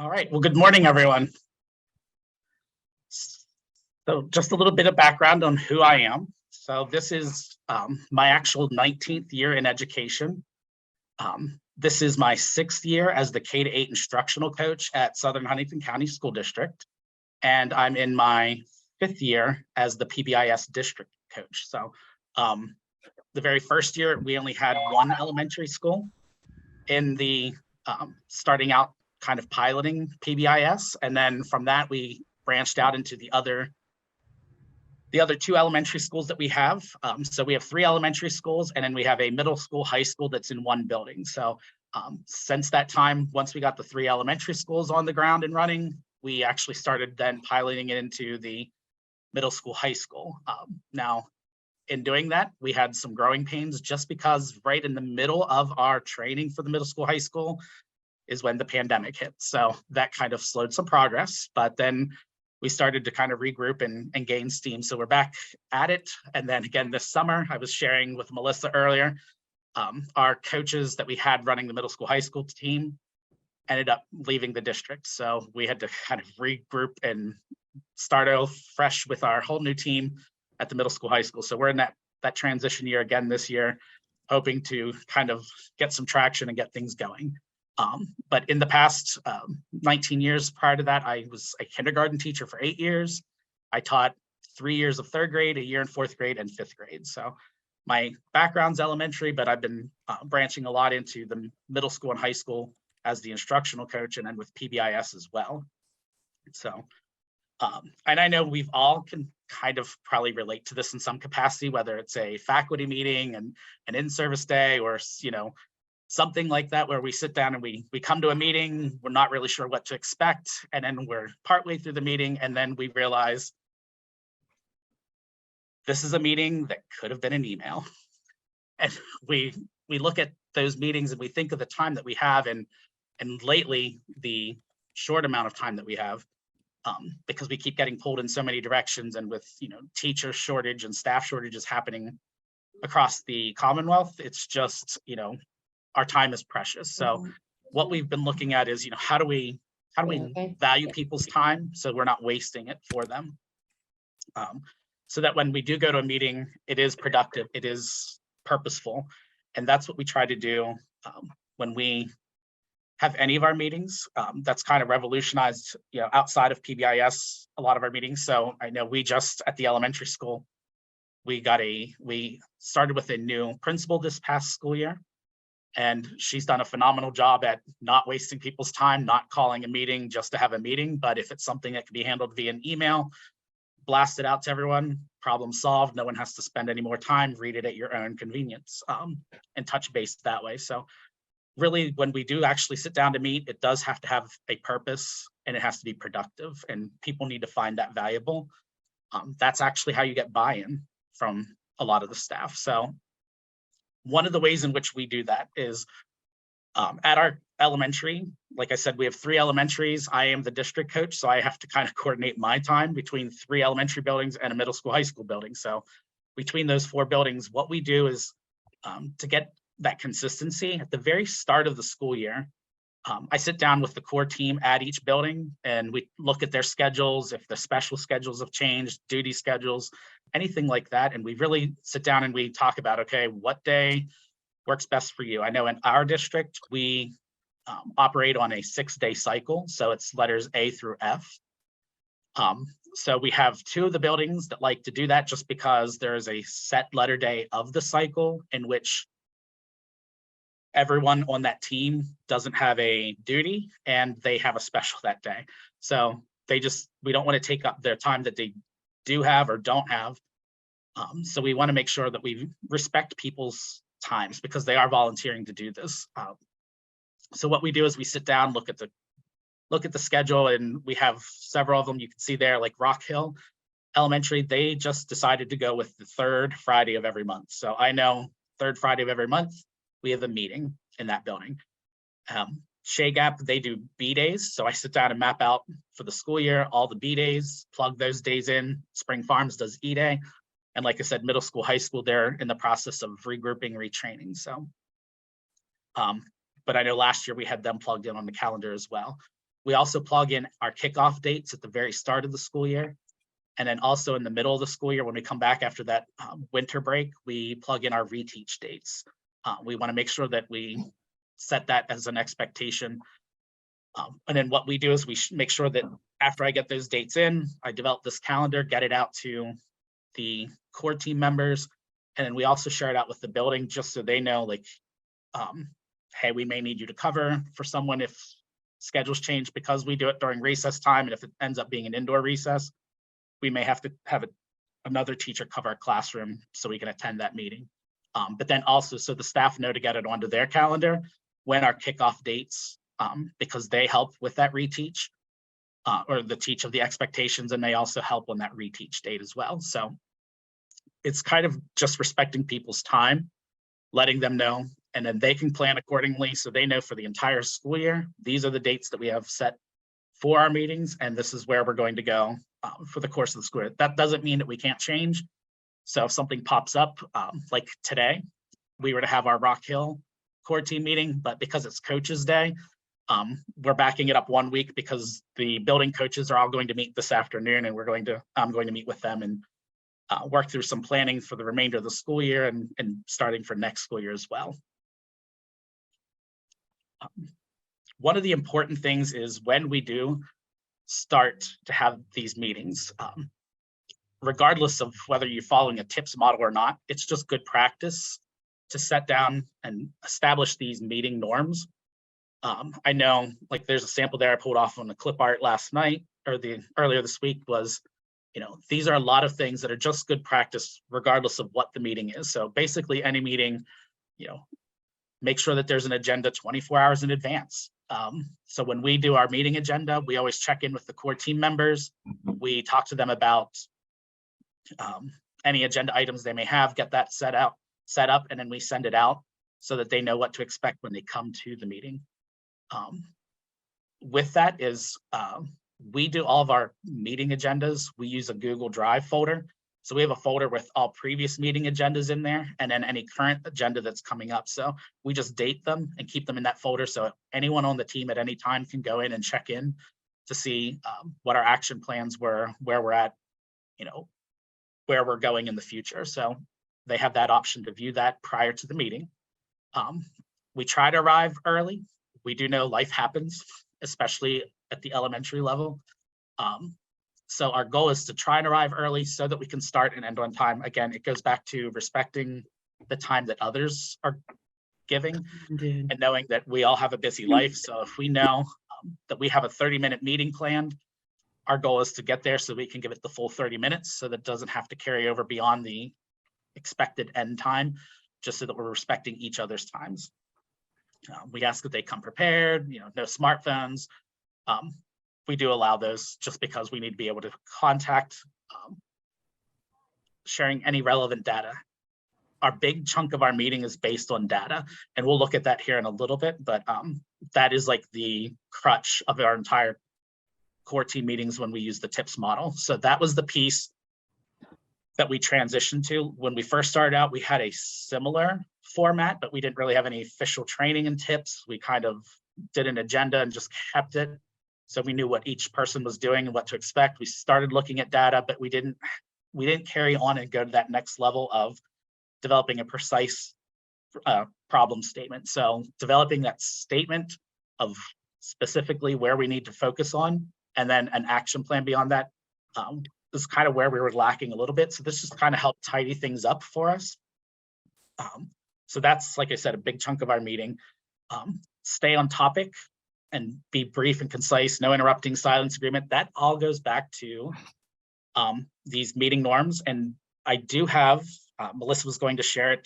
All right, well, good morning, everyone. So just a little bit of background on who I am. So this is my actual 19th year in education. This is my 6th year as the K-8 instructional coach at Southern Huntingdon County School District. And I'm in my 5th year as the PBIS district coach. So the very first year, we only had one elementary school in the starting out kind of piloting PBIS. And then from that, we branched out into the other two elementary schools that we have. So we have 3 elementary schools, and then we have a middle school, high school that's in one building. So since that time, once we got the 3 elementary schools on the ground and running, we actually started then piloting it into the middle school, high school. Now, in doing that, we had some growing pains just because right in the middle of our training for the middle school, high school is when the pandemic hit. So that kind of slowed some progress, but then we started to kind of regroup and gain steam. So we're back at it. And then again, this summer, I was sharing with Melissa earlier, our coaches that we had running the middle school, high school team ended up leaving the district. So we had to kind of regroup and start off fresh with our whole new team at the middle school, high school. So we're in that transition year again this year, hoping to kind of get some traction and get things going. But in the past 19 years prior to that, I was a kindergarten teacher for 8 years. I taught 3 years of 3rd grade, a year in 4th grade, and 5th grade. So my background's elementary, but I've been branching a lot into the middle school and high school as the instructional coach, and then with PBIS as well. So, and I know we've all can kind of probably relate to this in some capacity, whether it's a faculty meeting and an in-service day, or something like that, where we sit down and we come to a meeting, we're not really sure what to expect, and then we're partway through the meeting, and then we realize this is a meeting that could have been an email. And we look at those meetings and we think of the time that we have, and lately the short amount of time that we have, because we keep getting pulled in so many directions, and with teacher shortage and staff shortages happening across the Commonwealth, it's just our time is precious. So what we've been looking at is, how do we value people's time so we're not wasting it for them, so that when we do go to a meeting, it is productive, it is purposeful. And that's what we try to do when we have any of our meetings. That's kind of revolutionized, outside of PBIS, a lot of our meetings. So I know we just at the elementary school, we started with a new principal this past school year. And she's done a phenomenal job at not wasting people's time, not calling a meeting just to have a meeting. But if it's something that can be handled via an email, blast it out to everyone, problem solved. No one has to spend any more time, read it at your own convenience, and touch base that way. So really, when we do actually sit down to meet, it does have to have a purpose, and it has to be productive, and people need to find that valuable. That's actually how you get buy-in from a lot of the staff. So one of the ways in which we do that is at our elementary, like I said, we have 3 elementaries. I am the district coach, so I have to kind of coordinate my time between 3 elementary buildings and a middle school, high school building. So between those 4 buildings, what we do is to get that consistency at the very start of the school year, I sit down with the core team at each building, and we look at their schedules, if the special schedules have changed, duty schedules, anything like that. And we really sit down and we talk about, okay, what day works best for you? I know in our district, we operate on a 6-day cycle. So it's letters A through F. So we have 2 of the buildings that like to do that, just because there is a set letter day of the cycle in which everyone on that team doesn't have a duty and they have a special that day. So we don't want to take up their time that they do have or don't have. So we want to make sure that we respect people's times, because they are volunteering to do this. So what we do is we sit down, look at the schedule, and we have several of them. You can see there, like Rock Hill Elementary, they just decided to go with the 3rd Friday of every month. So I know 3rd Friday of every month, we have a meeting in that building. Shea Gap, they do B days. So I sit down and map out for the school year, all the B days, plug those days in. Spring Farms does E day. And like I said, middle school, high school, they're in the process of regrouping, retraining. So, but I know last year we had them plugged in on the calendar as well. We also plug in our kickoff dates at the very start of the school year. And then also in the middle of the school year, when we come back after that winter break, we plug in our reteach dates. We want to make sure that we set that as an expectation. And then what we do is we make sure that after I get those dates in, I develop this calendar, get it out to the core team members. And then we also share it out with the building just so they know, like, hey, we may need you to cover for someone if schedules change, because we do it during recess time. And if it ends up being an indoor recess, we may have to have another teacher cover a classroom so we can attend that meeting. But then also, so the staff know to get it onto their calendar when our kickoff dates, because they help with that reteach or the teach of the expectations, and they also help on that reteach date as well. So it's kind of just respecting people's time, letting them know, and then they can plan accordingly. So they know for the entire school year, these are the dates that we have set for our meetings, and this is where we're going to go for the course of the school year. That doesn't mean that we can't change. So if something pops up, like today, we were to have our Rock Hill core team meeting, but because it's Coaches Day, we're backing it up 1 week because the building coaches are all going to meet this afternoon, and I'm going to meet with them and work through some planning for the remainder of the school year and starting for next school year as well. One of the important things is when we do start to have these meetings, regardless of whether you're following a TIPS model or not, it's just good practice to set down and establish these meeting norms. I know, like, there's a sample there I pulled off on the clip art last night, or earlier this week, was, these are a lot of things that are just good practice regardless of what the meeting is. So basically any meeting, make sure that there's an agenda 24 hours in advance. So when we do our meeting agenda, we always check in with the core team members. We talk to them about any agenda items they may have, get that set up, and then we send it out so that they know what to expect when they come to the meeting. With that is, we do all of our meeting agendas. We use a Google Drive folder. So we have a folder with all previous meeting agendas in there, and then any current agenda that's coming up. So we just date them and keep them in that folder. So anyone on the team at any time can go in and check in to see what our action plans were, where we're at, where we're going in the future. So they have that option to view that prior to the meeting. We try to arrive early. We do know life happens, especially at the elementary level. So our goal is to try and arrive early so that we can start and end on time. Again, it goes back to respecting the time that others are giving and knowing that we all have a busy life. So if we know that we have a 30-minute meeting planned, our goal is to get there so we can give it the full 30 minutes so that it doesn't have to carry over beyond the expected end time, just so that we're respecting each other's times. We ask that they come prepared, no smartphones. We do allow those just because we need to be able to contact, sharing any relevant data. Our big chunk of our meeting is based on data, and we'll look at that here in a little bit, but that is like the crutch of our entire core team meetings when we use the TIPS model. So that was the piece that we transitioned to. When we first started out, we had a similar format, but we didn't really have any official training in TIPS. We kind of did an agenda and just kept it. So we knew what each person was doing and what to expect. We started looking at data, but we didn't carry on and go to that next level of developing a precise problem statement. So developing that statement of specifically where we need to focus on, and then an action plan beyond that is kind of where we were lacking a little bit. So this just kind of helped tidy things up for us. So that's, like I said, a big chunk of our meeting. Stay on topic and be brief and concise, no interrupting, silence agreement. That all goes back to these meeting norms. And I do have, Melissa was going to share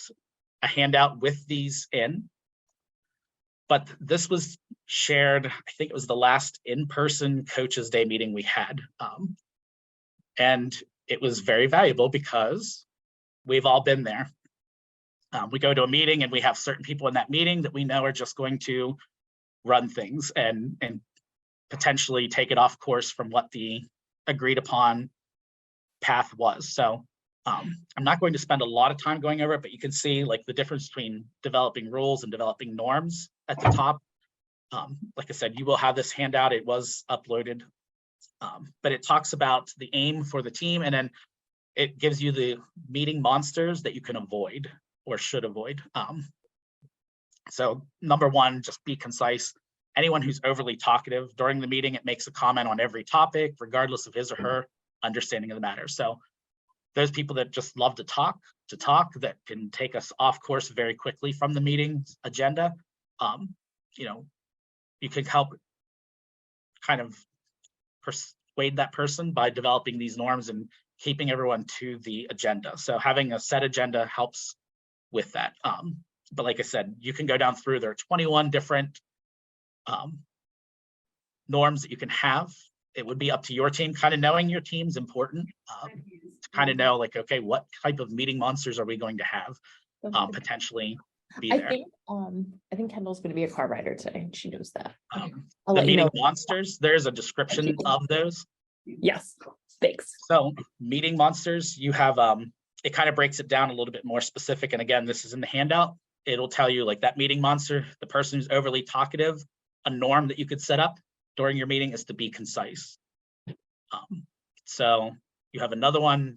a handout with these in, but this was shared, I think it was the last in-person Coaches Day meeting we had. And it was very valuable because we've all been there. We go to a meeting and we have certain people in that meeting that we know are just going to run things and potentially take it off course from what the agreed upon path was. So I'm not going to spend a lot of time going over it, but you can see like the difference between developing rules and developing norms at the top. Like I said, you will have this handout. It was uploaded, but it talks about the aim for the team, and then it gives you the meeting monsters that you can avoid or should avoid. So number one, just be concise. Anyone who's overly talkative during the meeting, it makes a comment on every topic, regardless of his or her understanding of the matter. So those people that just love to talk, that can take us off course very quickly from the meeting agenda, you know, you can help kind of persuade that person by developing these norms and keeping everyone to the agenda. So having a set agenda helps with that. But like I said, you can go down through, there are 21 different norms that you can have. It would be up to your team. Kind of knowing your team's important to kind of know, like, okay, what type of meeting monsters are we going to have potentially be there? I think Kendall's going to be a car rider today. She knows that. The meeting monsters, there's a description of those. Yes, thanks. So meeting monsters, you have, it kind of breaks it down a little bit more specific. And again, this is in the handout. It'll tell you, like, that meeting monster, the person who's overly talkative, a norm that you could set up during your meeting is to be concise. So you have another one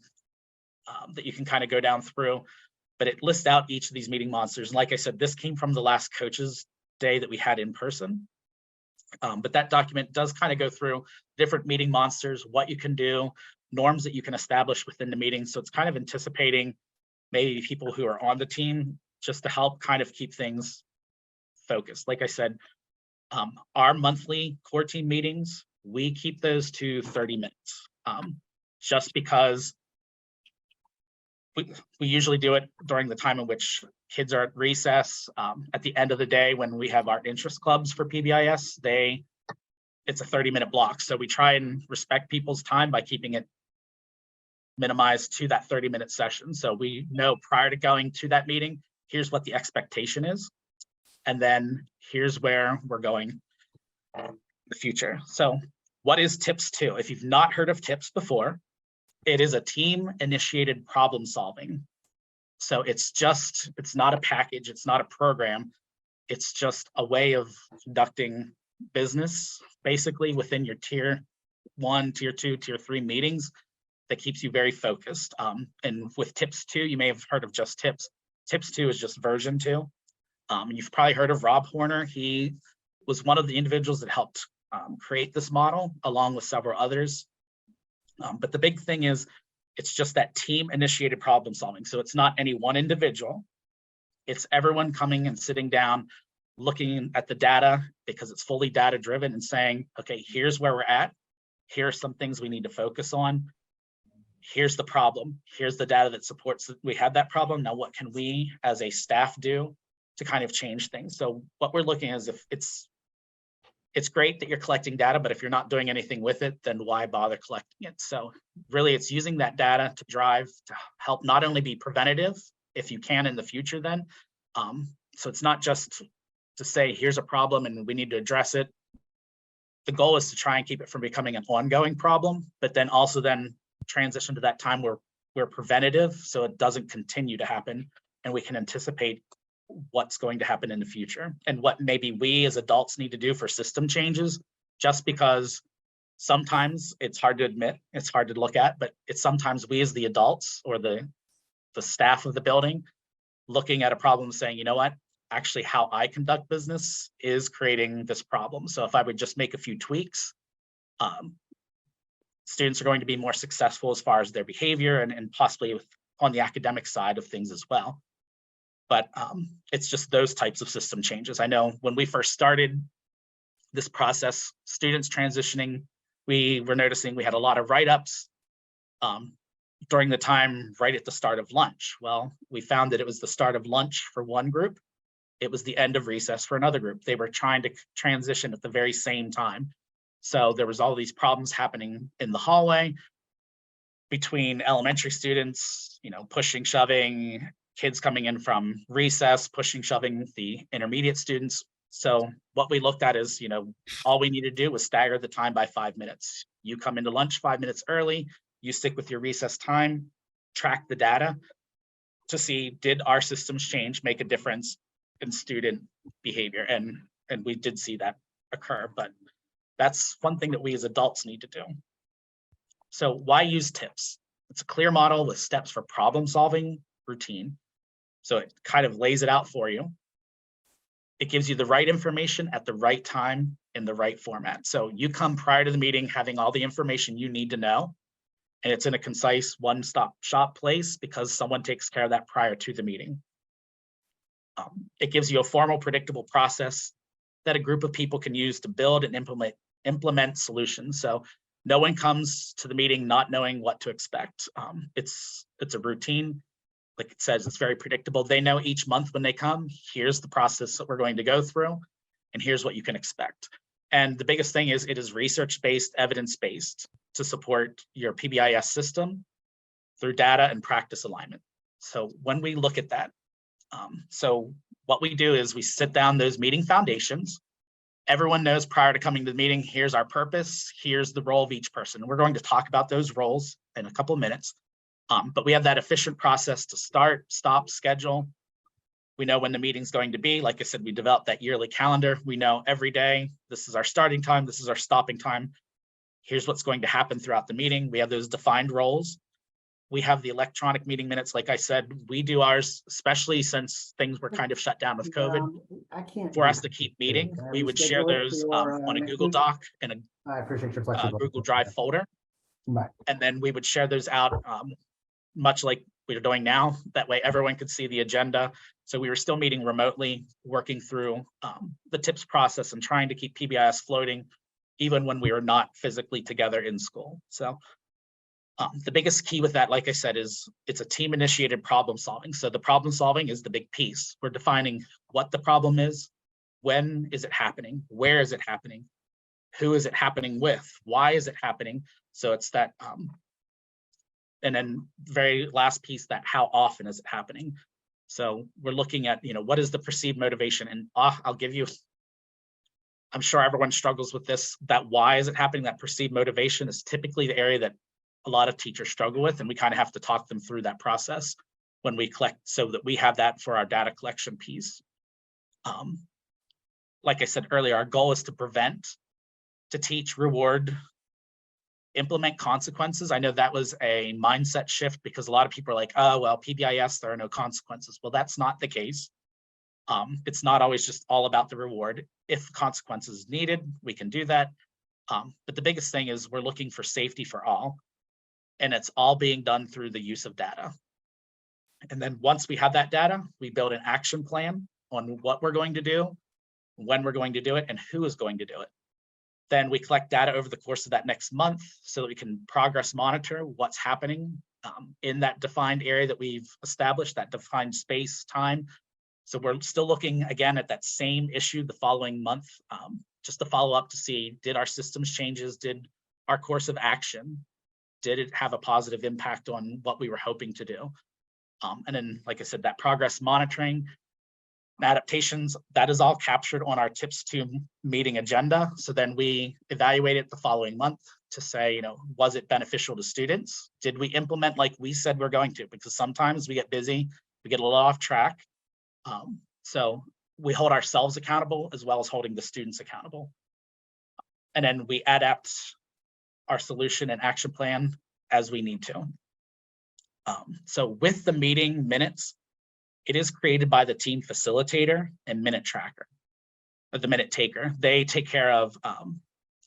that you can kind of go down through, but it lists out each of these meeting monsters. And like I said, this came from the last coaches day that we had in person. But that document does kind of go through different meeting monsters, what you can do, norms that you can establish within the meeting. So it's kind of anticipating maybe people who are on the team, just to help kind of keep things focused. Like I said, our monthly core team meetings, we keep those to 30 minutes, just because we usually do it during the time in which kids are at recess. At the end of the day, when we have our interest clubs for PBIS, it's a 30-minute block. So we try and respect people's time by keeping it minimized to that 30-minute session. So we know prior to going to that meeting, here's what the expectation is. And then here's where we're going in the future. So what is TIPS 2? If you've not heard of TIPS before, it is a team-initiated problem solving. So it's not a package, it's not a program. It's just a way of conducting business, basically, within your tier 1, tier 2, tier 3 meetings that keeps you very focused. And with TIPS 2, you may have heard of just TIPS. TIPS 2 is just version 2. You've probably heard of Rob Horner. He was one of the individuals that helped create this model, along with several others. But the big thing is, it's just that team-initiated problem solving. So it's not any one individual. It's everyone coming and sitting down, looking at the data, because it's fully data-driven, and saying, okay, here's where we're at. Here are some things we need to focus on. Here's the problem. Here's the data that supports that we have that problem. Now, what can we as a staff do to kind of change things? So what we're looking at is, if it's great that you're collecting data, but if you're not doing anything with it, then why bother collecting it? So really, it's using that data to drive, to help not only be preventative, if you can in the future then. So it's not just to say, here's a problem and we need to address it. The goal is to try and keep it from becoming an ongoing problem, but then also then transition to that time where we're preventative, so it doesn't continue to happen, and we can anticipate what's going to happen in the future and what maybe we as adults need to do for system changes, just because sometimes it's hard to admit, it's hard to look at, but it's sometimes we as the adults or the staff of the building looking at a problem saying, you know what, actually how I conduct business is creating this problem. So if I would just make a few tweaks, students are going to be more successful as far as their behavior and possibly on the academic side of things as well. But it's just those types of system changes. I know when we first started this process, students transitioning, we were noticing we had a lot of write-ups during the time right at the start of lunch. Well, we found that it was the start of lunch for one group. It was the end of recess for another group. They were trying to transition at the very same time. So there was all these problems happening in the hallway between elementary students, pushing, shoving, kids coming in from recess, pushing, shoving the intermediate students. So what we looked at is, all we needed to do was stagger the time by 5 minutes. You come into lunch 5 minutes early, you stick with your recess time, track the data to see, did our systems change, make a difference in student behavior? And we did see that occur, but that's one thing that we as adults need to do. So why use tips? It's a clear model with steps for problem solving routine. So it kind of lays it out for you. It gives you the right information at the right time in the right format. So you come prior to the meeting having all the information you need to know, and it's in a concise one-stop shop place because someone takes care of that prior to the meeting. It gives you a formal, predictable process that a group of people can use to build and implement solutions. So no one comes to the meeting not knowing what to expect. It's a routine. Like it says, it's very predictable. They know each month when they come, here's the process that we're going to go through, and here's what you can expect. And the biggest thing is it is research-based, evidence-based to support your PBIS system through data and practice alignment. So when we look at that, so what we do is we sit down those meeting foundations. Everyone knows prior to coming to the meeting, here's our purpose, here's the role of each person. We're going to talk about those roles in a couple of minutes. But we have that efficient process to start, stop, schedule. We know when the meeting's going to be. Like I said, we developed that yearly calendar. We know every day, this is our starting time, this is our stopping time. Here's what's going to happen throughout the meeting. We have those defined roles. We have the electronic meeting minutes. Like I said, we do ours, especially since things were kind of shut down with COVID. For us to keep meeting, we would share those on a Google Doc and I appreciate your a flexibility. Google Drive folder. Bye. And then we would share those out much like we're doing now. That way everyone could see the agenda. So we were still meeting remotely, working through the tips process and trying to keep PBIS floating, even when we were not physically together in school. So the biggest key with that, like I said, is it's a team initiated problem solving. So the problem solving is the big piece. We're defining what the problem is, when is it happening, where is it happening, who is it happening with, why is it happening? So it's that, and then very last piece, that how often is it happening? So we're looking at, what is the perceived motivation? And I'll give you, I'm sure everyone struggles with this, that why is it happening? That perceived motivation is typically the area that a lot of teachers struggle with, and we kind of have to talk them through that process when we collect, so that we have that for our data collection piece. Like I said earlier, our goal is to prevent, to teach, reward, implement consequences. I know that was a mindset shift because a lot of people are like, oh, well, PBIS, there are no consequences. Well, that's not the case. It's not always just all about the reward. If consequences is needed, we can do that. But the biggest thing is we're looking for safety for all. And it's all being done through the use of data. And then once we have that data, we build an action plan on what we're going to do, when we're going to do it, and who is going to do it. Then we collect data over the course of that next month so that we can progress monitor what's happening in that defined area that we've established, that defined space, time. So we're still looking again at that same issue the following month, just to follow up to see, did our systems changes, did our course of action, did it have a positive impact on what we were hoping to do? And then, like I said, that progress monitoring, adaptations, that is all captured on our tips to meeting agenda. So then we evaluate it the following month to say, was it beneficial to students? Did we implement like we said we're going to? Because sometimes we get busy, we get a little off track. So we hold ourselves accountable as well as holding the students accountable. And then we adapt our solution and action plan as we need to. So with the meeting minutes, it is created by the team facilitator and minute tracker, or the minute taker. They take care of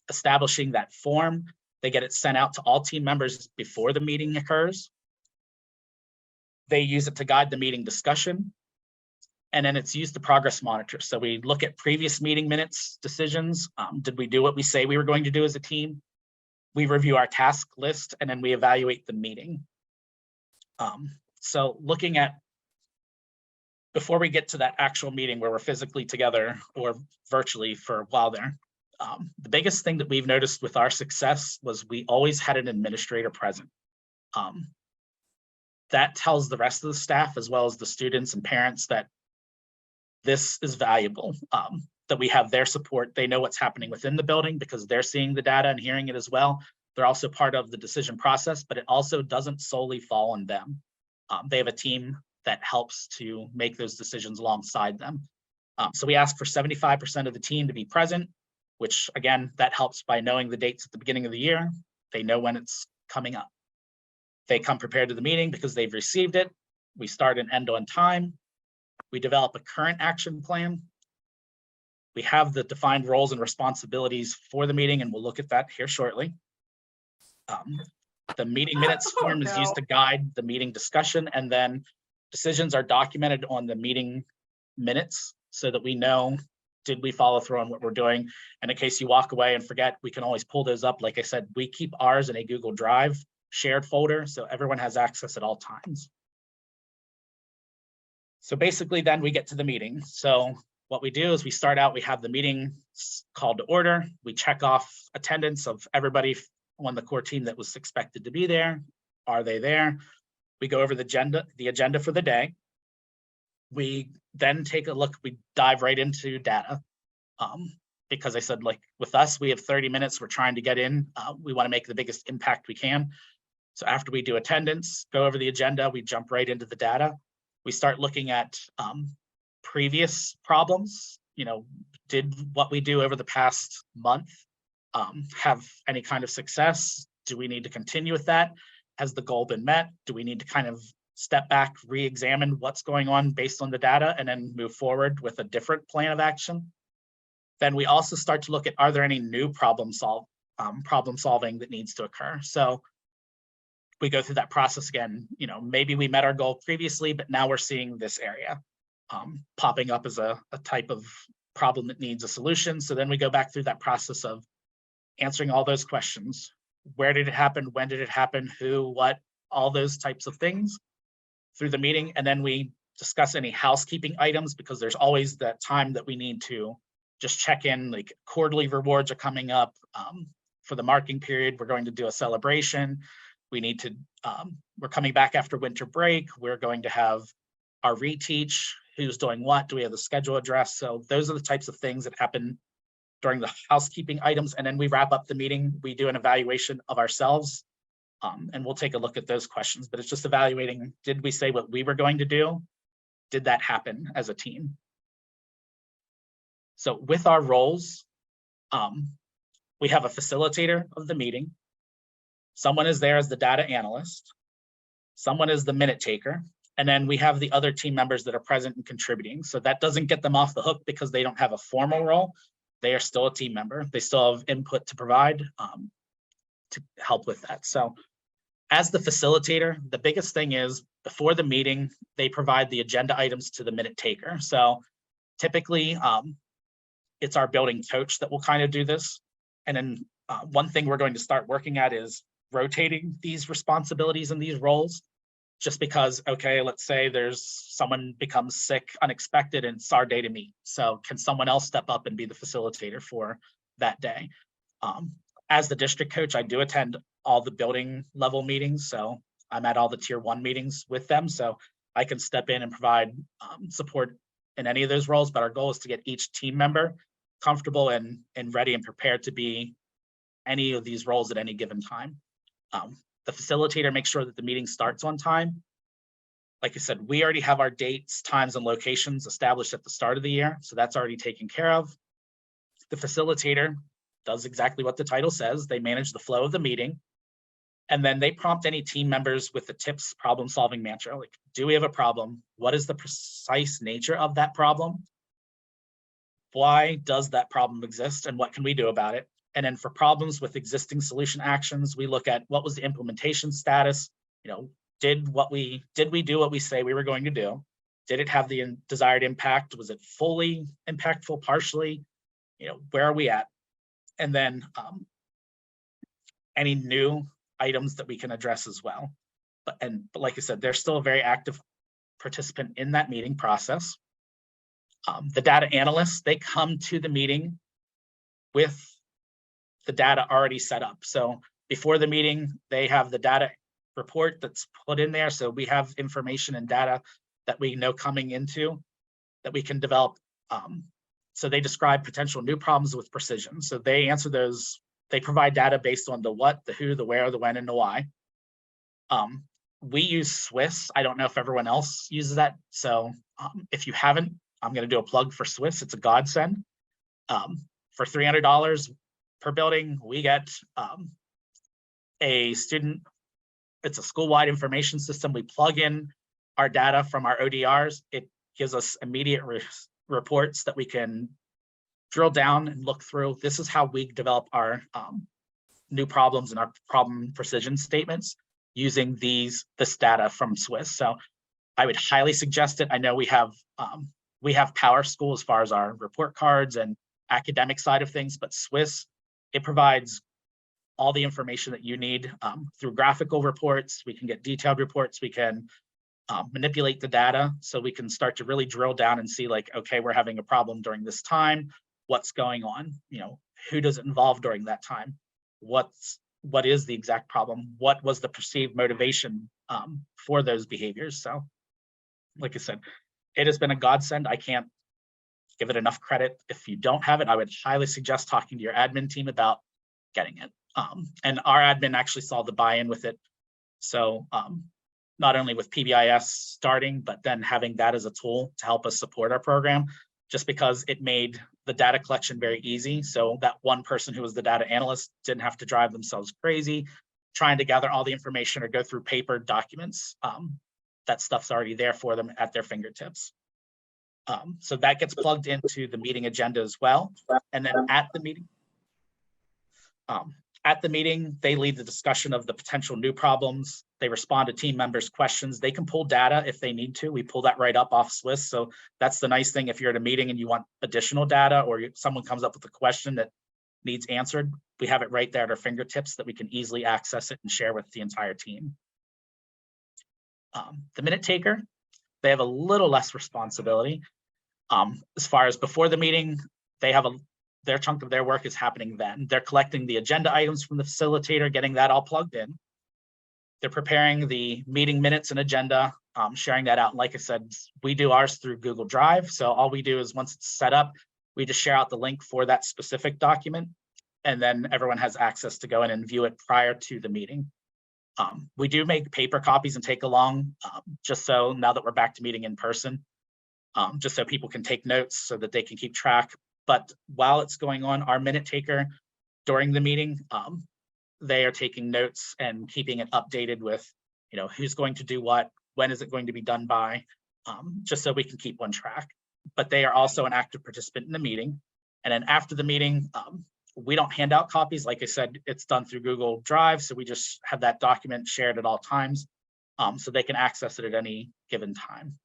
establishing that form. They get it sent out to all team members before the meeting occurs. They use it to guide the meeting discussion. And then it's used to progress monitor. So we look at previous meeting minutes, decisions. Did we do what we say we were going to do as a team? We review our task list, and then we evaluate the meeting. So looking at, before we get to that actual meeting where we're physically together or virtually for a while there, the biggest thing that we've noticed with our success was we always had an administrator present. That tells the rest of the staff as well as the students and parents that this is valuable, that we have their support. They know what's happening within the building because they're seeing the data and hearing it as well. They're also part of the decision process, but it also doesn't solely fall on them. They have a team that helps to make those decisions alongside them. So we ask for 75% of the team to be present. which again, that helps by knowing the dates at the beginning of the year. They know when it's coming up. They come prepared to the meeting because they've received it. We start and end on time. We develop a current action plan. We have the defined roles and responsibilities for the meeting, and we'll look at that here shortly. The meeting minutes form is used to guide the meeting discussion, and then decisions are documented on the meeting minutes so that we know, did we follow through on what we're doing? And in case you walk away and forget, we can always pull those up. Like I said, we keep ours in a Google Drive shared folder, so everyone has access at all times. So basically then we get to the meeting. So what we do is we start out, we have the meeting called to order. We check off attendance of everybody on the core team that was expected to be there. Are they there? We go over the agenda for the day. We then take a look, we dive right into data. Because I said, like with us, we have 30 minutes, we're trying to get in. We want to make the biggest impact we can. So after we do attendance, go over the agenda, we jump right into the data. We start looking at previous problems. You know, did what we do over the past month have any kind of success? Do we need to continue with that? Has the goal been met? Do we need to kind of step back, re-examine what's going on based on the data, and then move forward with a different plan of action? Then we also start to look at, are there any new problem solving that needs to occur? So we go through that process again. You know, maybe we met our goal previously, but now we're seeing this area popping up as a type of problem that needs a solution. So then we go back through that process of answering all those questions. Where did it happen? When did it happen? Who, what, all those types of things through the meeting. And then we discuss any housekeeping items, because there's always that time that we need to just check in, like quarterly rewards are coming up. For the marking period, we're going to do a celebration. We need to, we're coming back after winter break. We're going to have our reteach, who's doing what, do we have the schedule addressed? So those are the types of things that happen during the housekeeping items. And then we wrap up the meeting. We do an evaluation of ourselves, and we'll take a look at those questions, but it's just evaluating, did we say what we were going to do? Did that happen as a team? So with our roles, we have a facilitator of the meeting. Someone is there as the data analyst. Someone is the minute taker. And then we have the other team members that are present and contributing. So that doesn't get them off the hook because they don't have a formal role. They are still a team member. They still have input to provide to help with that. So as the facilitator, the biggest thing is before the meeting, they provide the agenda items to the minute taker. So typically, it's our building coach that will kind of do this. And then one thing we're going to start working at is rotating these responsibilities and these roles, just because, okay, let's say there's someone becomes sick unexpected and it's our day to meet. So can someone else step up and be the facilitator for that day? As the district coach, I do attend all the building level meetings. So I'm at all the tier 1 meetings with them. So I can step in and provide support in any of those roles, but our goal is to get each team member comfortable and ready and prepared to be any of these roles at any given time. The facilitator makes sure that the meeting starts on time. Like I said, we already have our dates, times, and locations established at the start of the year, so that's already taken care of. The facilitator does exactly what the title says. They manage the flow of the meeting, and then they prompt any team members with the TIPS problem-solving mantra, like, do we have a problem? What is the precise nature of that problem? Why does that problem exist, and what can we do about it? And then for problems with existing solution actions, we look at what was the implementation status. You know, did we do what we say we were going to do? Did it have the desired impact? Was it fully impactful, partially? You know, where are we at? And then any new items that we can address as well. But like I said, they're still a very active participant in that meeting process. The data analysts, they come to the meeting with the data already set up. So before the meeting, they have the data report that's put in there. So we have information and data that we know coming into that we can develop. So they describe potential new problems with precision. So they answer those, they provide data based on the what, the who, the where, the when, and the why. We use Swiss. I don't know if everyone else uses that. So if you haven't, I'm going to do a plug for Swiss. It's a godsend. for $300 per building, we get a student, it's a school-wide information system. We plug in our data from our ODRs. It gives us immediate reports that we can drill down and look through. This is how we develop our new problems and our problem precision statements using this data from Swiss. So I would highly suggest it. I know we have Power School as far as our report cards and academic side of things, but Swiss, it provides all the information that you need through graphical reports. We can get detailed reports. We can manipulate the data so we can start to really drill down and see like, okay, we're having a problem during this time. What's going on? You know, who does it involve during that time? What is the exact problem? What was the perceived motivation for those behaviors? So, like I said, it has been a godsend. I can't give it enough credit. If you don't have it, I would highly suggest talking to your admin team about getting it. And our admin actually saw the buy-in with it. So not only with PBIS starting, but then having that as a tool to help us support our program, just because it made the data collection very easy. So that one person who was the data analyst didn't have to drive themselves crazy trying to gather all the information or go through paper documents. That stuff's already there for them at their fingertips. So that gets plugged into the meeting agenda as well. And then at the meeting, they lead the discussion of the potential new problems. They respond to team members' questions. They can pull data if they need to. We pull that right up off Swiss. So that's the nice thing. If you're at a meeting and you want additional data, or someone comes up with a question that needs answered, we have it right there at our fingertips that we can easily access it and share with the entire team. The minute taker, they have a little less responsibility. As far as before the meeting, they have their chunk of their work is happening then. They're collecting the agenda items from the facilitator, getting that all plugged in. They're preparing the meeting minutes and agenda, sharing that out. And like I said, we do ours through Google Drive. So all we do is once it's set up, we just share out the link for that specific document. And then everyone has access to go in and view it prior to the meeting. We do make paper copies and take along, just so now that we're back to meeting in person, just so people can take notes so that they can keep track. But while it's going on, our minute taker during the meeting, they are taking notes and keeping it updated with, you know, who's going to do what, when is it going to be done by, just so we can keep on track. But they are also an active participant in the meeting. And then after the meeting, we don't hand out copies. Like I said, it's done through Google Drive. So we just have that document shared at all times, so they can access it at any given time.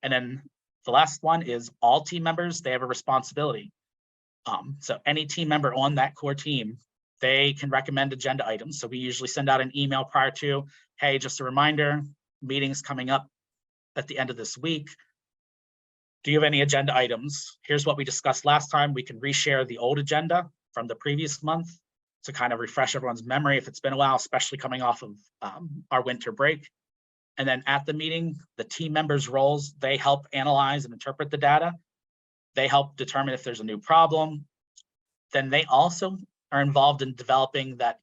And then the last one is all team members, they have a responsibility. So any team member on that core team, they can recommend agenda items. So we usually send out an email prior to, hey, just a reminder, meeting's coming up at the end of this week. Do you have any agenda items? Here's what we discussed last time. We can reshare the old agenda from the previous month to kind of refresh everyone's memory if it's been a while, especially coming off of our winter break. And then at the meeting, the team members' roles, they help analyze and interpret the data. They help determine if there's a new problem. Then they also are involved in developing that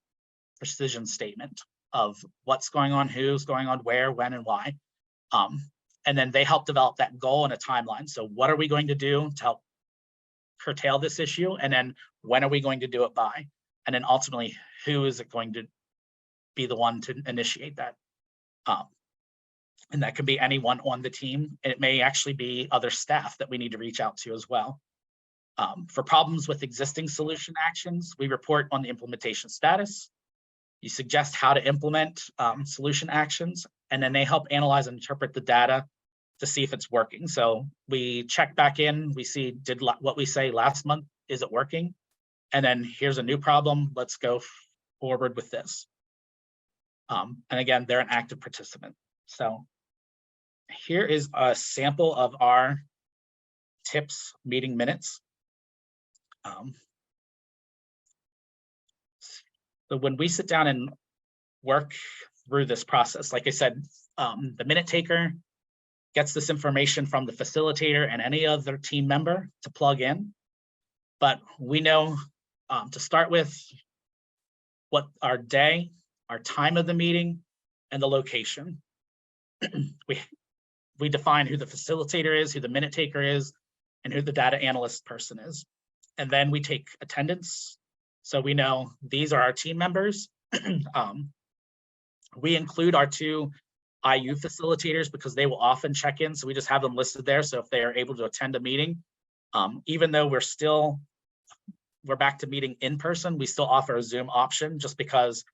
precision statement of what's going on, who's going on, where, when, and why. And then they help develop that goal and a timeline. So what are we going to do to help curtail this issue? And then when are we going to do it by? And then ultimately, who is it going to be the one to initiate that? And that can be anyone on the team. And it may actually be other staff that we need to reach out to as well. For problems with existing solution actions, we report on the implementation status. You suggest how to implement solution actions, and then they help analyze and interpret the data to see if it's working. So we check back in, we see, did what we say last month, is it working? And then here's a new problem, let's go forward with this. And again, they're an active participant. So here is a sample of our tips meeting minutes. So when we sit down and work through this process, like I said, the minute taker gets this information from the facilitator and any other team member to plug in. But we know to start with what our day, our time of the meeting, and the location. We define who the facilitator is, who the minute taker is, and who the data analyst person is. And then we take attendance. So we know these are our team members. We include our 2 IU facilitators because they will often check in. So we just have them listed there. So if they are able to attend a meeting, even though we're back to meeting in person, we still offer a Zoom option just because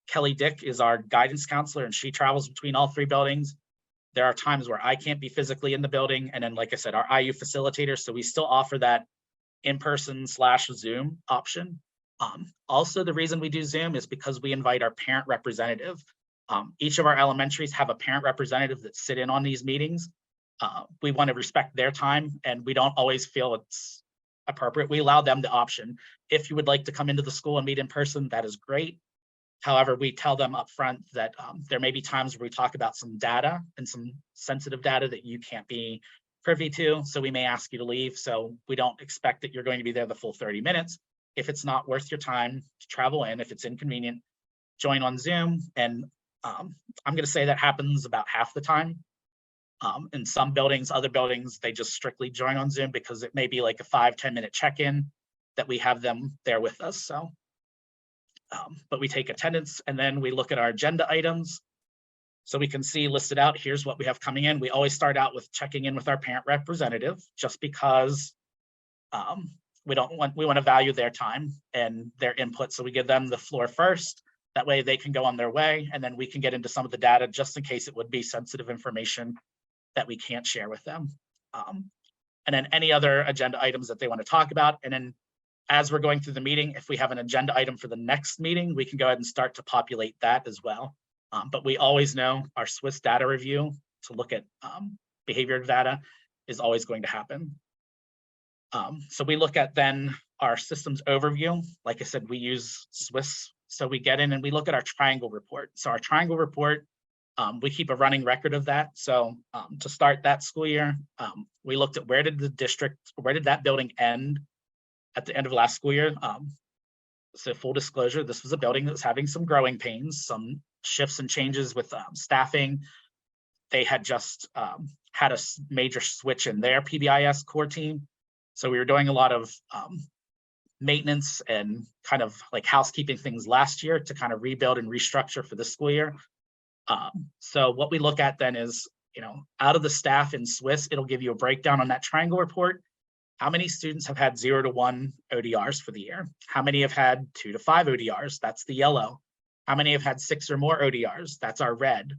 Kelly Dick is our guidance counselor and she travels between all 3 buildings. There are times where I can't be physically in the building. And then, like I said, our IU facilitator. So we still offer that in-person / Zoom option. Also, the reason we do Zoom is because we invite our parent representative. Each of our elementaries have a parent representative that sit in on these meetings. We want to respect their time and we don't always feel it's appropriate. We allow them the option. If you would like to come into the school and meet in person, that is great. However, we tell them up front that there may be times where we talk about some data and some sensitive data that you can't be privy to. So we may ask you to leave. So we don't expect that you're going to be there the full 30 minutes. If it's not worth your time to travel in, if it's inconvenient, join on Zoom. And I'm going to say that happens about half the time. In some buildings, other buildings, they just strictly join on Zoom because it may be like a 5-10 minute check-in that we have them there with us. So, but we take attendance and then we look at our agenda items. So we can see listed out, here's what we have coming in. We always start out with checking in with our parent representative just because we want to value their time and their input. So we give them the floor first. That way they can go on their way and then we can get into some of the data just in case it would be sensitive information that we can't share with them. And then any other agenda items that they want to talk about. And then as we're going through the meeting, if we have an agenda item for the next meeting, we can go ahead and start to populate that as well. But we always know our Swiss data review to look at behavior data is always going to happen. So we look at then our systems overview. Like I said, we use Swiss. So we get in and we look at our triangle report. So our triangle report, we keep a running record of that. So to start that school year, we looked at where did that building end at the end of last school year. So full disclosure, this was a building that was having some growing pains, some shifts and changes with staffing. They had just had a major switch in their PBIS core team. So we were doing a lot of maintenance and kind of like housekeeping things last year to kind of rebuild and restructure for this school year. So what we look at then is, out of the staff in Swiss, it'll give you a breakdown on that triangle report. How many students have had 0 to 1 ODRs for the year? How many have had 2 to 5 ODRs? That's the yellow. How many have had 6 or more ODRs? That's our red.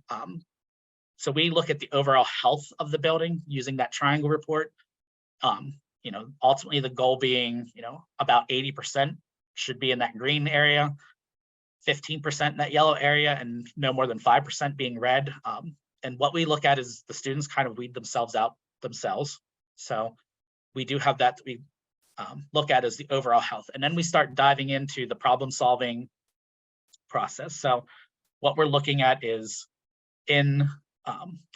So we look at the overall health of the building using that triangle report. Ultimately the goal being, about 80% should be in that green area, 15% in that yellow area, and no more than 5% being red. And what we look at is the students kind of weed themselves out themselves. So we do have that we look at as the overall health. And then we start diving into the problem solving process. So what we're looking at is in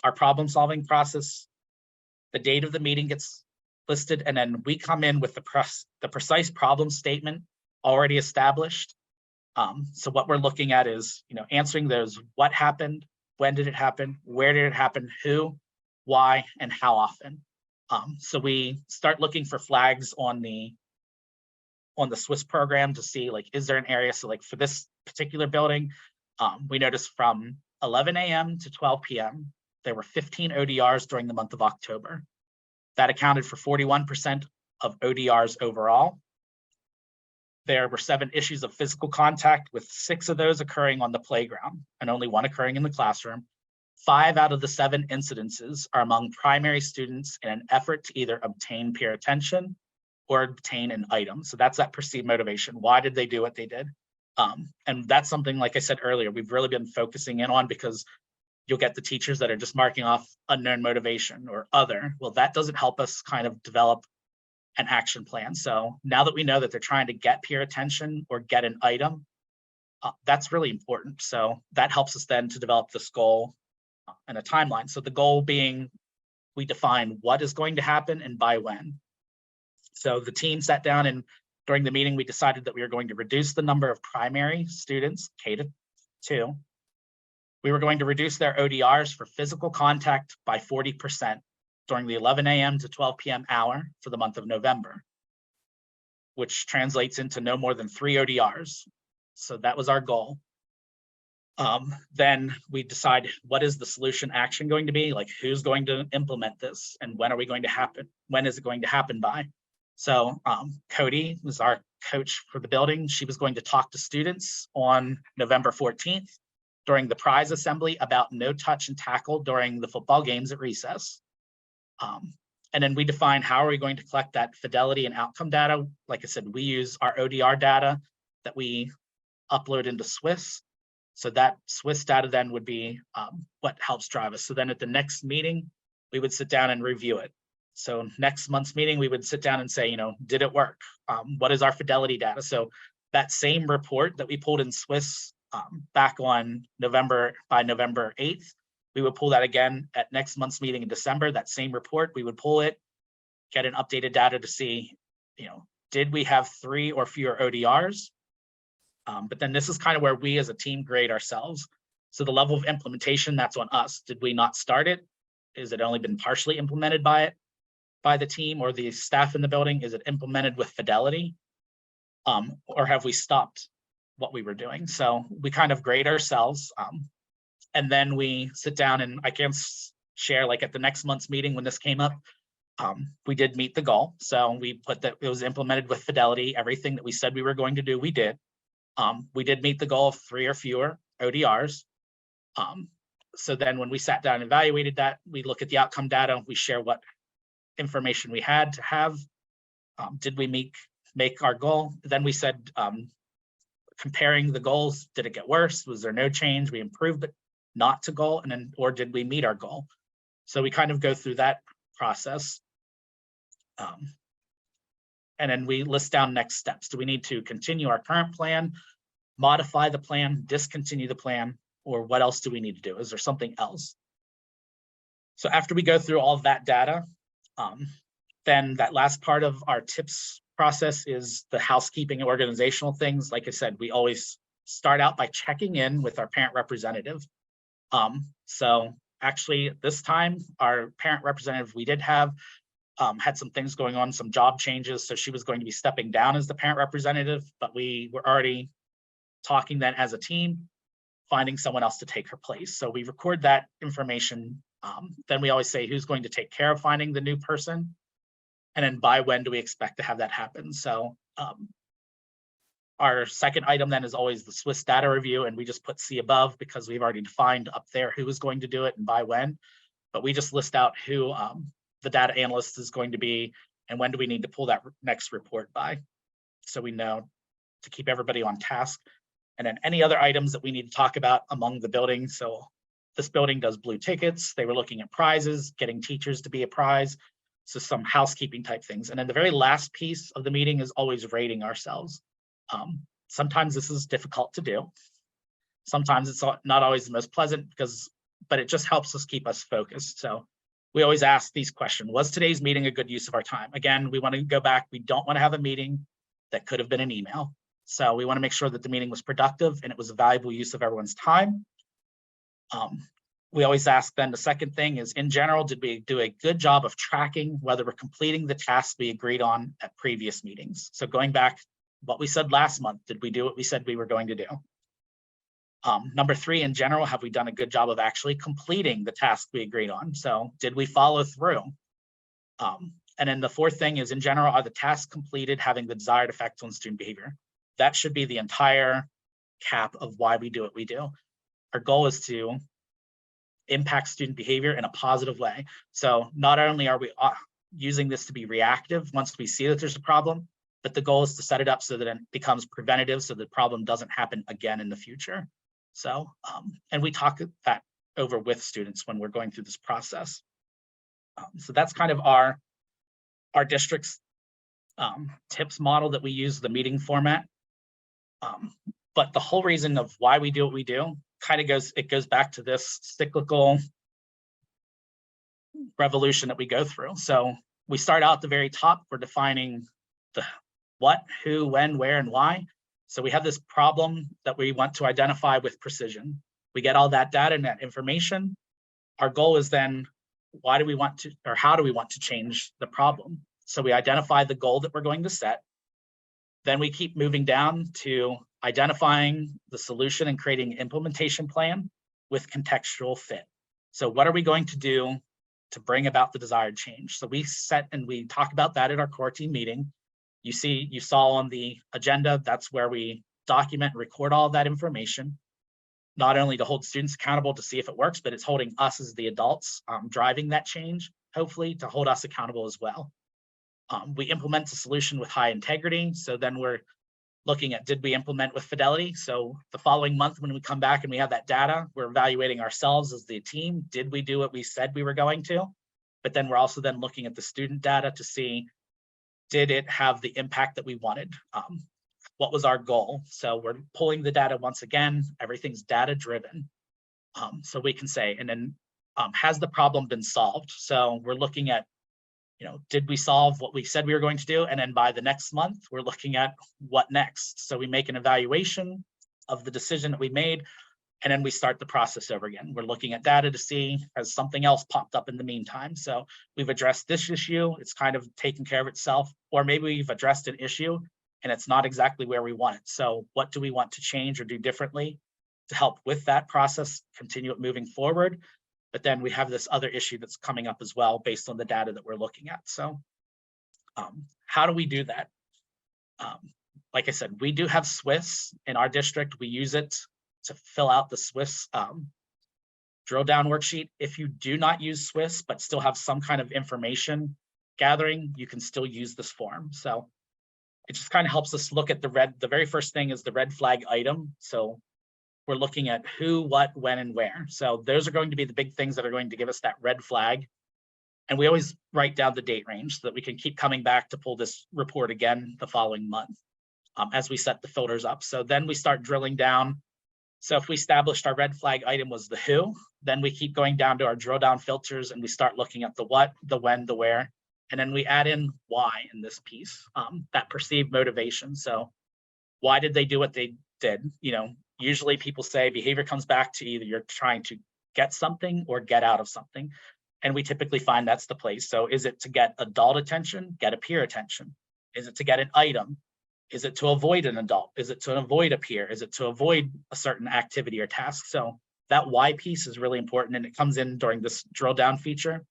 our problem solving process, the date of the meeting gets listed, and then we come in with the precise problem statement already established. So what we're looking at is, answering those: what happened, when did it happen, where did it happen, who, why, and how often. So we start looking for flags on the Swiss program to see, like, is there an area? So like for this particular building, we noticed from 11 a.m. to 12 p.m., there were 15 ODRs during the month of October. That accounted for 41% of ODRs overall. There were 7 issues of physical contact, with 6 of those occurring on the playground and only 1 occurring in the classroom. 5 out of the 7 incidences are among primary students in an effort to either obtain peer attention or obtain an item. So that's that perceived motivation. Why did they do what they did? And that's something, like I said earlier, we've really been focusing in on, because you'll get the teachers that are just marking off unknown motivation or other. Well, that doesn't help us kind of develop an action plan. So now that we know that they're trying to get peer attention or get an item, that's really important. So that helps us then to develop this goal and a timeline. So the goal being, we define what is going to happen and by when. So the team sat down, and during the meeting, we decided that we were going to reduce the number of primary students, K-2. We were going to reduce their ODRs for physical contact by 40%. during the 11 a.m. to 12 p.m. hour for the month of November, which translates into no more than 3 ODRs. So that was our goal. Then we decide what is the solution action going to be, like who's going to implement this and when are we going to happen? When is it going to happen by? So Cody was our coach for the building. She was going to talk to students on November 14th during the prize assembly about no touch and tackle during the football games at recess. And then we define how are we going to collect that fidelity and outcome data. Like I said, we use our ODR data that we upload into Swiss. So that Swiss data then would be what helps drive us. So then at the next meeting, we would sit down and review it. So next month's meeting, we would sit down and say, did it work? What is our fidelity data? So that same report that we pulled in Swiss back on November 8th, we would pull that again at next month's meeting in December. That same report, we would pull it, get an updated data to see, did we have 3 or fewer ODRs? But then this is kind of where we as a team grade ourselves. So the level of implementation, that's on us. Did we not start it? Is it only been partially implemented by the team or the staff in the building? Is it implemented with fidelity? Or have we stopped what we were doing? So we kind of grade ourselves. And then we sit down, and I can share, like at the next month's meeting when this came up, we did meet the goal. So we put that it was implemented with fidelity. Everything that we said we were going to do, we did. We did meet the goal of 3 or fewer ODRs. So then when we sat down and evaluated that, we look at the outcome data, we share what information we had to have. Did we make our goal? Then we said, comparing the goals, did it get worse? Was there no change? We improved, but not to goal, and then, or did we meet our goal? So we kind of go through that process. And then we list down next steps. Do we need to continue our current plan, modify the plan, discontinue the plan, or what else do we need to do? Is there something else? So after we go through all of that data, then that last part of our tips process is the housekeeping and organizational things. Like I said, we always start out by checking in with our parent representative. So actually this time, our parent representative we did have had some things going on, some job changes. So she was going to be stepping down as the parent representative, but we were already talking then as a team, finding someone else to take her place. So we record that information. Then we always say who's going to take care of finding the new person. And then by when do we expect to have that happen? So our second item then is always the Swiss data review, and we just put C above because we've already defined up there who is going to do it and by when. But we just list out who the data analyst is going to be and when do we need to pull that next report by, so we know to keep everybody on task. And then any other items that we need to talk about among the buildings. So this building does blue tickets. They were looking at prizes, getting teachers to be a prize. So some housekeeping type things. And then the very last piece of the meeting is always rating ourselves. Sometimes this is difficult to do. Sometimes it's not always the most pleasant but it just helps us keep us focused. So we always ask these questions. Was today's meeting a good use of our time? Again, we want to go back. We don't want to have a meeting that could have been an email. So we want to make sure that the meeting was productive and it was a valuable use of everyone's time. We always ask then the second thing is, in general, did we do a good job of tracking whether we're completing the tasks we agreed on at previous meetings? So going back, what we said last month, did we do what we said we were going to do? Number 3, in general, have we done a good job of actually completing the task we agreed on? So did we follow through? And then the 4th thing is, in general, are the tasks completed having the desired effect on student behavior? That should be the entire cap of why we do what we do. Our goal is to impact student behavior in a positive way. So not only are we using this to be reactive once we see that there's a problem, but the goal is to set it up so that it becomes preventative so the problem doesn't happen again in the future. So, and we talk that over with students when we're going through this process. So that's kind of our district's tips model that we use, the meeting format. But the whole reason of why we do what we do kind of goes back to this cyclical revolution that we go through. So we start out at the very top. We're defining the what, who, when, where, and why. So we have this problem that we want to identify with precision. We get all that data and that information. Our goal is then, why do we want to, or how do we want to change the problem? So we identify the goal that we're going to set. Then we keep moving down to identifying the solution and creating an implementation plan with contextual fit. So what are we going to do to bring about the desired change? So we set and we talk about that at our core team meeting. You saw on the agenda, that's where we document and record all of that information, not only to hold students accountable to see if it works, but it's holding us as the adults driving that change, hopefully to hold us accountable as well. We implement the solution with high integrity. So then we're looking at, did we implement with fidelity? So the following month, when we come back and we have that data, we're evaluating ourselves as the team. Did we do what we said we were going to? But then we're also then looking at the student data to see, did it have the impact that we wanted? What was our goal? So we're pulling the data once again, everything's data driven. So we can say, and then has the problem been solved? So we're looking at, did we solve what we said we were going to do? And then by the next month, we're looking at what next. So we make an evaluation of the decision that we made, and then we start the process over again. We're looking at data to see, has something else popped up in the meantime? So we've addressed this issue, it's kind of taken care of itself, or maybe we've addressed an issue and it's not exactly where we want it. So what do we want to change or do differently to help with that process, continue it moving forward? But then we have this other issue that's coming up as well based on the data that we're looking at. So how do we do that? Like I said, we do have Swiss in our district. We use it to fill out the Swiss drill down worksheet. If you do not use Swiss, but still have some kind of information gathering, you can still use this form. So it just kind of helps us look at the very first thing is the red flag item. So we're looking at who, what, when, and where. So those are going to be the big things that are going to give us that red flag. And we always write down the date range so that we can keep coming back to pull this report again the following month as we set the filters up. So then we start drilling down. So if we established our red flag item was the who, then we keep going down to our drill down filters and we start looking at the what, the when, the where, and then we add in why in this piece, that perceived motivation. So why did they do what they did? Usually people say behavior comes back to either you're trying to get something or get out of something. And we typically find that's the place. So is it to get adult attention, get a peer attention? Is it to get an item? Is it to avoid an adult? Is it to avoid a peer? Is it to avoid a certain activity or task? So that why piece is really important, and it comes in during this drill down feature.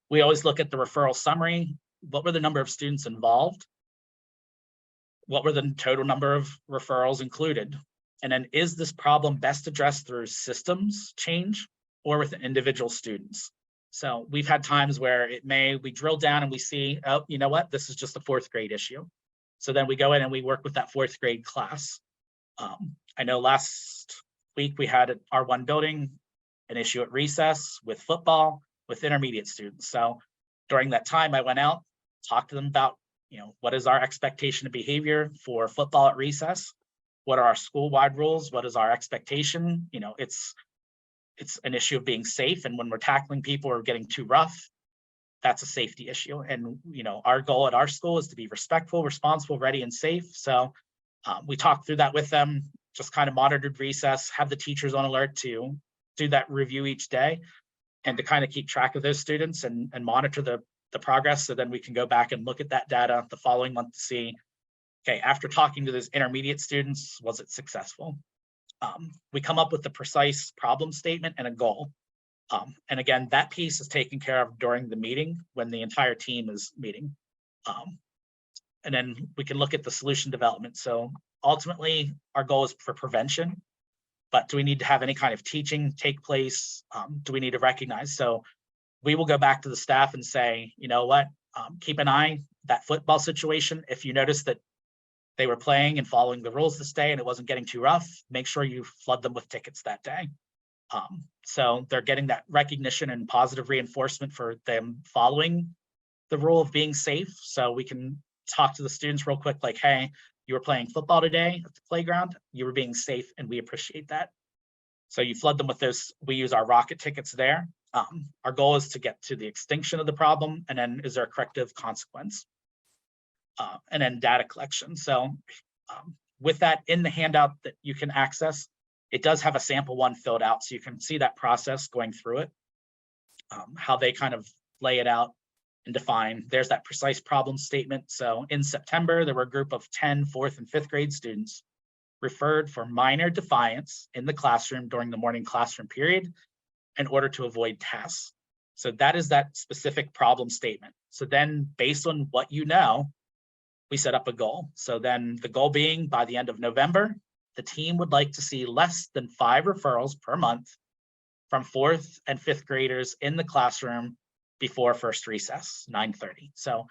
We always look at the referral summary. What were the number of students involved? What were the total number of referrals included? And then is this problem best addressed through systems change or with individual students? So we've had times where we drill down and we see, oh, you know what, this is just a 4th grade issue. So then we go in and we work with that 4th grade class. I know last week we had at our one building an issue at recess with football with intermediate students. So during that time I went out, talked to them about, what is our expectation of behavior for football at recess? What are our school-wide rules? What is our expectation? It's an issue of being safe. And when we're tackling people who are getting too rough, that's a safety issue. And, our goal at our school is to be respectful, responsible, ready, and safe. So we talked through that with them, just kind of monitored recess, have the teachers on alert to do that review each day and to kind of keep track of those students and monitor the progress. So then we can go back and look at that data the following month to see, okay, after talking to those intermediate students, was it successful? We come up with a precise problem statement and a goal. And again, that piece is taken care of during the meeting when the entire team is meeting. And then we can look at the solution development. So ultimately, our goal is for prevention, but do we need to have any kind of teaching take place? Do we need to recognize? So we will go back to the staff and say, you know what, keep an eye, that football situation, if you notice that they were playing and following the rules this day and it wasn't getting too rough, make sure you flood them with tickets that day. So they're getting that recognition and positive reinforcement for them following the rule of being safe. So we can talk to the students real quick, like, hey, you were playing football today at the playground, you were being safe, and we appreciate that. So you flood them with those, we use our rocket tickets there. Our goal is to get to the extinction of the problem, and then is there a corrective consequence? And then data collection. So with that in the handout that you can access, it does have a sample one filled out, so you can see that process going through it. how they kind of lay it out and define. There's that precise problem statement. So in September, there were a group of 10 4th and 5th grade students referred for minor defiance in the classroom during the morning classroom period in order to avoid tests. So that is that specific problem statement. So then based on what you know, we set up a goal. So then the goal being by the end of November, the team would like to see less than 5 referrals per month from 4th and 5th graders in the classroom before first recess, 9:30. So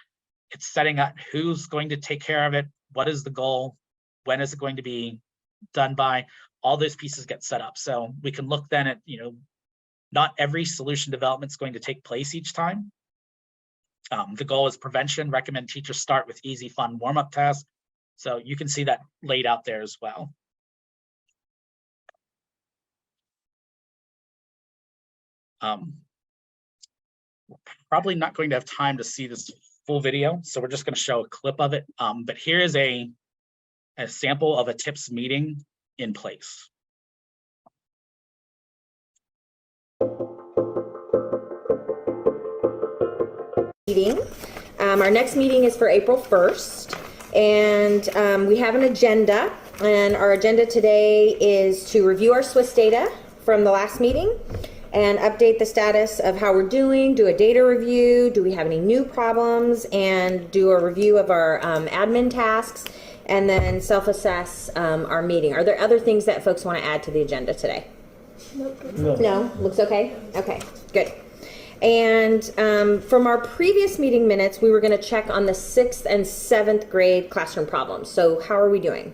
it's setting up who's going to take care of it, what is the goal, when is it going to be done by, all those pieces get set up. So we can look then at, not every solution development is going to take place each time. The goal is prevention, recommend teachers start with easy, fun warm-up tasks. So you can see that laid out there as well. We're probably not going to have time to see this full video, so we're just going to show a clip of it. But here is a sample of a TIPS meeting in place. Meeting. Our next meeting is for April 1st, and we have an agenda, and our agenda today is to review our Swiss data from the last meeting and update the status of how we're doing, do a data review, do we have any new problems, and do a review of our admin tasks, and then self-assess our meeting. Are there other things that folks want to add to the agenda today? No? Looks okay? Okay, good. And from our previous meeting minutes, we were going to check on the 6th and 7th grade classroom problems. So how are we doing?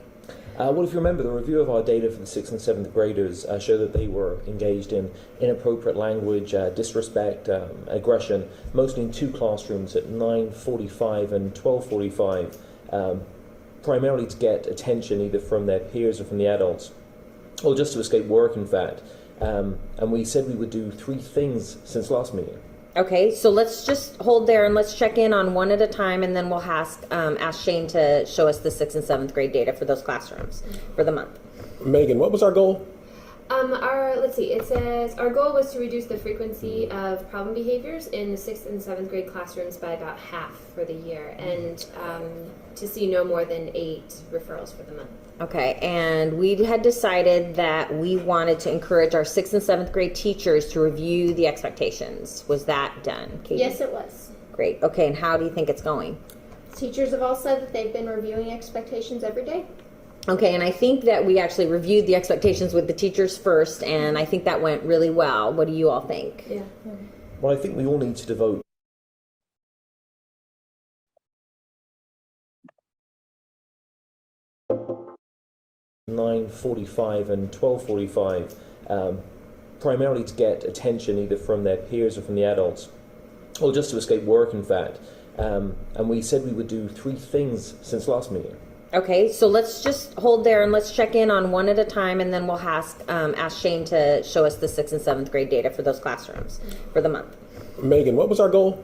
Well, if you remember, the review of our data for the 6th and 7th graders showed that they were engaged in inappropriate language, disrespect, aggression, mostly in 2 classrooms at 9:45 and 12:45, primarily to get attention either from their peers or from the adults, or just to escape work, in fact. And we said we would do 3 things since last meeting. Okay, so let's just hold there and let's check in on one at a time, and then we'll ask Shane to show us the 6th and 7th grade data for those classrooms for the month. Megan, what was our goal? Let's see, it says our goal was to reduce the frequency of problem behaviors in the 6th and 7th grade classrooms by about half for the year, and to see no more than 8 referrals for the month. Okay, and we had decided that we wanted to encourage our 6th and 7th grade teachers to review the expectations. Was that done, Katie? Yes, it was. Great. Okay, and how do you think it's going? Teachers have all said that they've been reviewing expectations every day. Okay, and I think that we actually reviewed the expectations with the teachers first, and I think that went really well. What do you all think? Yeah. Well, I think we all need to devote (9:45 and 12:45), primarily to get attention either from their peers or from the adults, or just to escape work, in fact. And we said we would do 3 things since last meeting. Okay, so let's just hold there and let's check in on one at a time, and then we'll ask Shane to show us the 6th and 7th grade data for those classrooms for the month. Megan, what was our goal?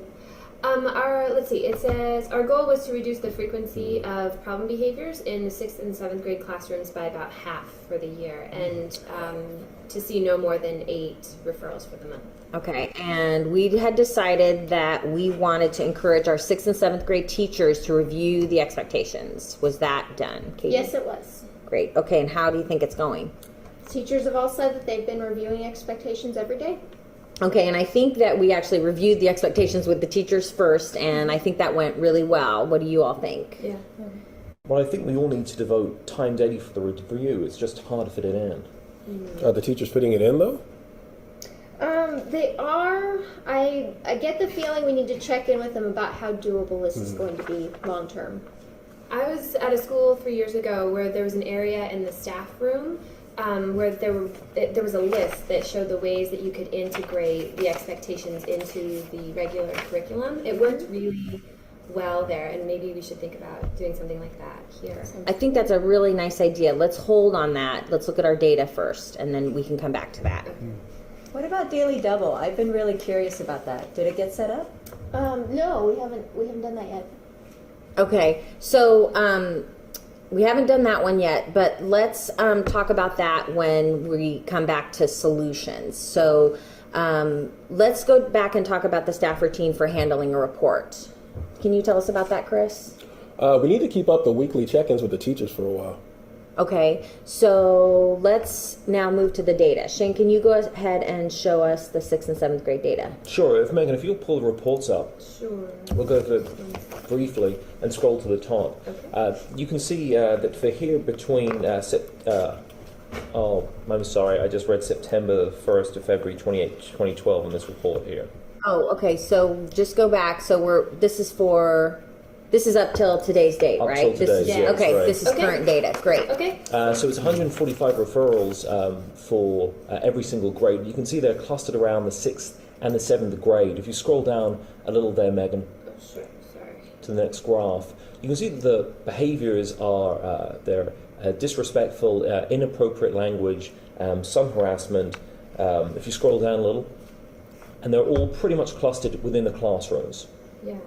Let's see, it says our goal was to reduce the frequency of problem behaviors in the 6th and 7th grade classrooms by about half for the year, and to see no more than 8 referrals for the month. Okay, and we had decided that we wanted to encourage our 6th and 7th grade teachers to review the expectations. Was that done, Katie? Yes, it was. Great. Okay, and how do you think it's going? Teachers have all said that they've been reviewing expectations every day. Okay, and I think that we actually reviewed the expectations with the teachers first, and I think that went really well. What do you all think? Yeah. Well, I think we all need to devote time daily for the review. It's just hard to fit it in. Are the teachers fitting it in, though? They are. I get the feeling we need to check in with them about how doable this is going to be long term. I was at a school 3 years ago where there was an area in the staff room where there was a list that showed the ways that you could integrate the expectations into the regular curriculum. It worked really well there, and maybe we should think about doing something like that here. I think that's a really nice idea. Let's hold on that. Let's look at our data first, and then we can come back to that. What about Daily Double? I've been really curious about that. Did it get set up? No, we haven't done that yet. Okay, so we haven't done that one yet, but let's talk about that when we come back to solutions. So Let's go back and talk about the staff routine for handling a report. Can you tell us about that, Chris? We need to keep up the weekly check-ins with the teachers for a while. Okay, so let's now move to the data. Shane, can you go ahead and show us the 6th and 7th grade data? Sure. If Megan, if you'll pull the reports up, Sure. we'll go through it briefly and scroll to the top. Okay. You can see that for here between, oh, I'm sorry, I just read September 1st to February 28, 2012 in this report here. Oh, okay, so just go back. So this is up till today's date, Up right? till This today's, is, yes, okay, right. this is Okay. current data. Great. Okay. So it's 145 referrals for every single grade. You can see they're clustered around the 6th and the 7th grade. If you scroll down a little there, Megan, Sure. Sorry. to the next graph, you can see that the behaviors are they're disrespectful, inappropriate language, some harassment. If you scroll down a little, and they're all pretty much clustered within the classrooms. Yeah.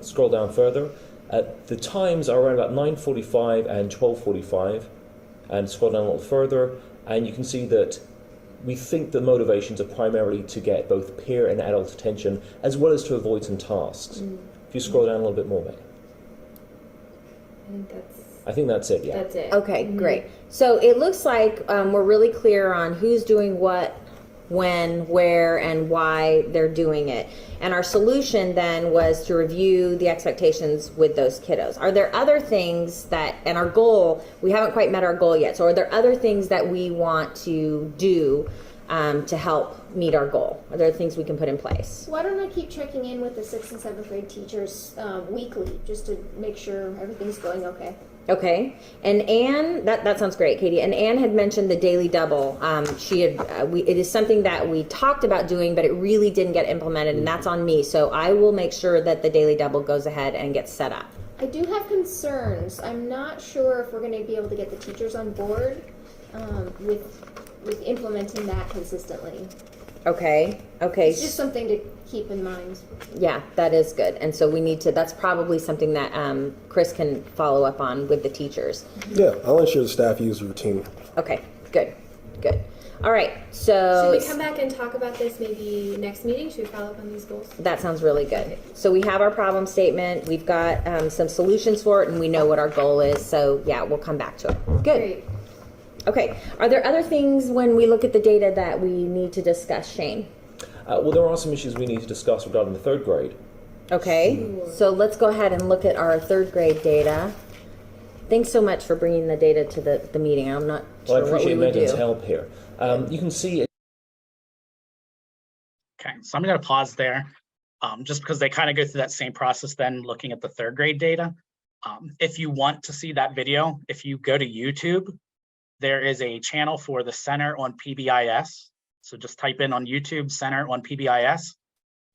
Scroll down further. The times are around about 9:45 and 12:45, and scroll down a little further, and you can see that we think the motivations are primarily to get both peer and adult attention, as well as to avoid some tasks. If you scroll down a little bit more, Megan. I think that's it, yeah. That's it. Okay, great. So it looks like we're really clear on who's doing what, when, where, and why they're doing it. And our solution then was to review the expectations with those kiddos. Are there other things that, and our goal, we haven't quite met our goal yet, so are there other things that we want to do to help meet our goal? Are there things we can put in place? Why don't I keep checking in with the 6th and 7th grade teachers weekly, just to make sure everything's going okay? Okay, and Anne, that sounds great, Katie. And Anne had mentioned the daily double. It is something that we talked about doing, but it really didn't get implemented, and that's on me. So I will make sure that the daily double goes ahead and gets set up. I do have concerns. I'm not sure if we're going to be able to get the teachers on board with implementing that consistently. Okay. It's just something to keep in mind. Yeah, that is good. And so we need to, that's probably something that Chris can follow up on with the teachers. Yeah, I'll ensure the staff use the routine. Okay, good. All right, so. Should we come back and talk about this maybe next meeting? Should we follow up on these goals? That sounds really good. So we have our problem statement, we've got some solutions for it, and we know what our goal is. So yeah, we'll come back to it. Good. Great. Okay, are there other things when we look at the data that we need to discuss, Shane? Well, there are some issues we need to discuss regarding the 3rd grade. Okay, so let's go ahead and look at our 3rd grade data. Thanks so much for bringing the data to the meeting. I'm not Well, I sure what we appreciate would Megan's do. help here. You can see Okay, so I'm going to pause there just because they kind of go through that same process then looking at the 3rd grade data. If you want to see that video, if you go to YouTube, there is a channel for the Center on PBIS. So just type in on YouTube, Center on PBIS.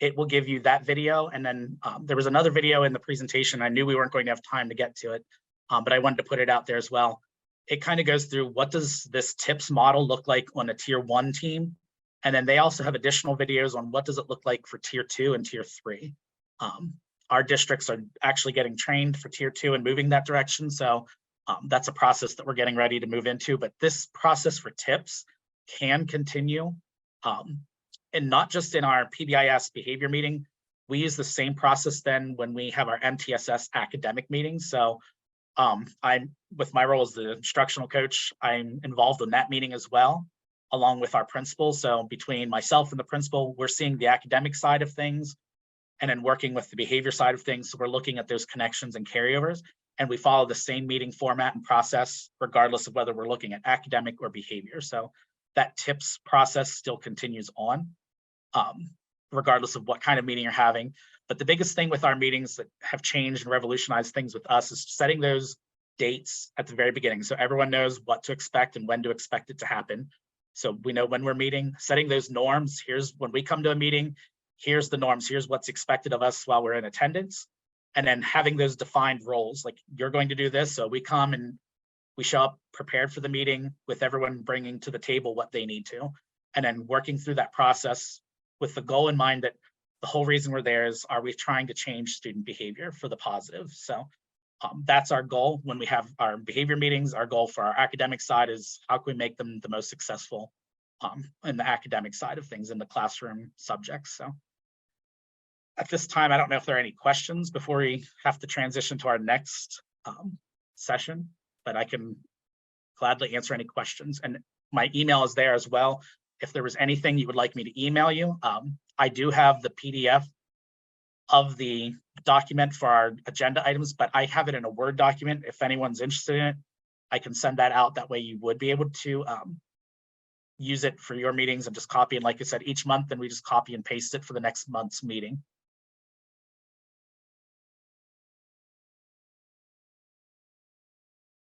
It will give you that video. And then there was another video in the presentation. I knew we weren't going to have time to get to it, but I wanted to put it out there as well. It kind of goes through what does this TIPS model look like on a tier 1 team? And then they also have additional videos on what does it look like for tier 2 and tier 3. Our districts are actually getting trained for tier 2 and moving that direction. So that's a process that we're getting ready to move into, but this process for TIPS can continue. And not just in our PBIS behavior meeting, we use the same process then when we have our MTSS academic meetings. So I'm, with my role as the instructional coach, I'm involved in that meeting as well, along with our principal. So between myself and the principal, we're seeing the academic side of things and then working with the behavior side of things. So we're looking at those connections and carryovers. And we follow the same meeting format and process, regardless of whether we're looking at academic or behavior. So that TIPS process still continues on, regardless of what kind of meeting you're having. But the biggest thing with our meetings that have changed and revolutionized things with us is setting those dates at the very beginning. So everyone knows what to expect and when to expect it to happen. So we know when we're meeting, setting those norms. Here's when we come to a meeting, here's the norms, here's what's expected of us while we're in attendance. And then having those defined roles, like you're going to do this. So we come and we show up prepared for the meeting with everyone bringing to the table what they need to, and then working through that process with the goal in mind that the whole reason we're there is, are we trying to change student behavior for the positive? So that's our goal when we have our behavior meetings. Our goal for our academic side is how can we make them the most successful in the academic side of things in the classroom subjects. So at this time, I don't know if there are any questions before we have to transition to our next session, but I can gladly answer any questions. And my email is there as well. If there was anything you would like me to email you, I do have the PDF of the document for our agenda items, but I have it in a Word document. If anyone's interested in it, I can send that out. That way you would be able to use it for your meetings and just copy. And like I said, each month, then we just copy and paste it for the next month's meeting.